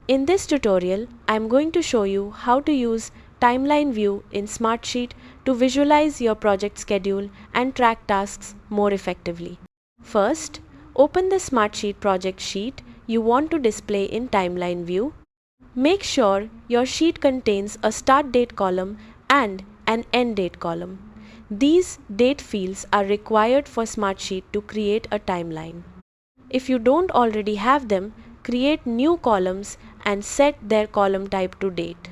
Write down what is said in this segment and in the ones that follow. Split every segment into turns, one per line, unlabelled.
In this tutorial, I am going to show you how to use Timeline View in Smartsheet to visualize your project schedule and track tasks more effectively. First, open the Smartsheet project sheet you want to display in Timeline View. Make sure your sheet contains a start date column and an end date column. These date fields are required for Smartsheet to create a timeline. If you don't already have them, create new columns and set their column type to date.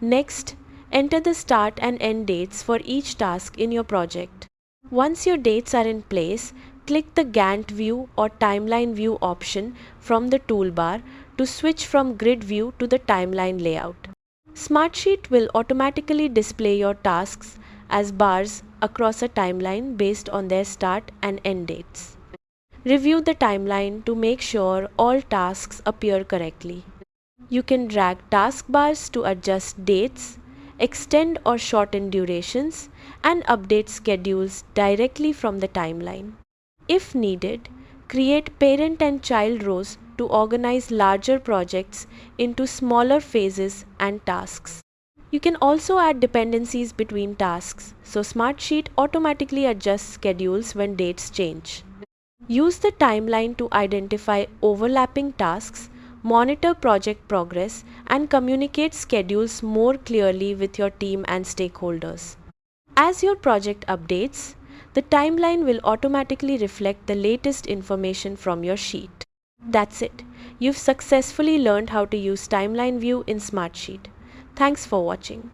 Next, enter the start and end dates for each task in your project. Once your dates are in place, click the Gantt view or timeline view option from the toolbar to switch from grid view to the timeline layout. Smartsheet will automatically display your tasks as bars across a timeline based on their start and end dates. Review the timeline to make sure all tasks appear correctly. You can drag taskbars to adjust dates, extend or shorten durations, and update schedules directly from the timeline. If needed, create parent and child rows to organize larger projects into smaller phases and tasks. You can also add dependencies between tasks, so Smartsheet automatically adjusts schedules when dates change. Use the timeline to identify overlapping tasks, monitor project progress, and communicate schedules more clearly with your team and stakeholders. As your project updates, the timeline will automatically reflect the latest information from your sheet. That's it. You've successfully learned how to use Timeline View in Smartsheet. Thanks for watching.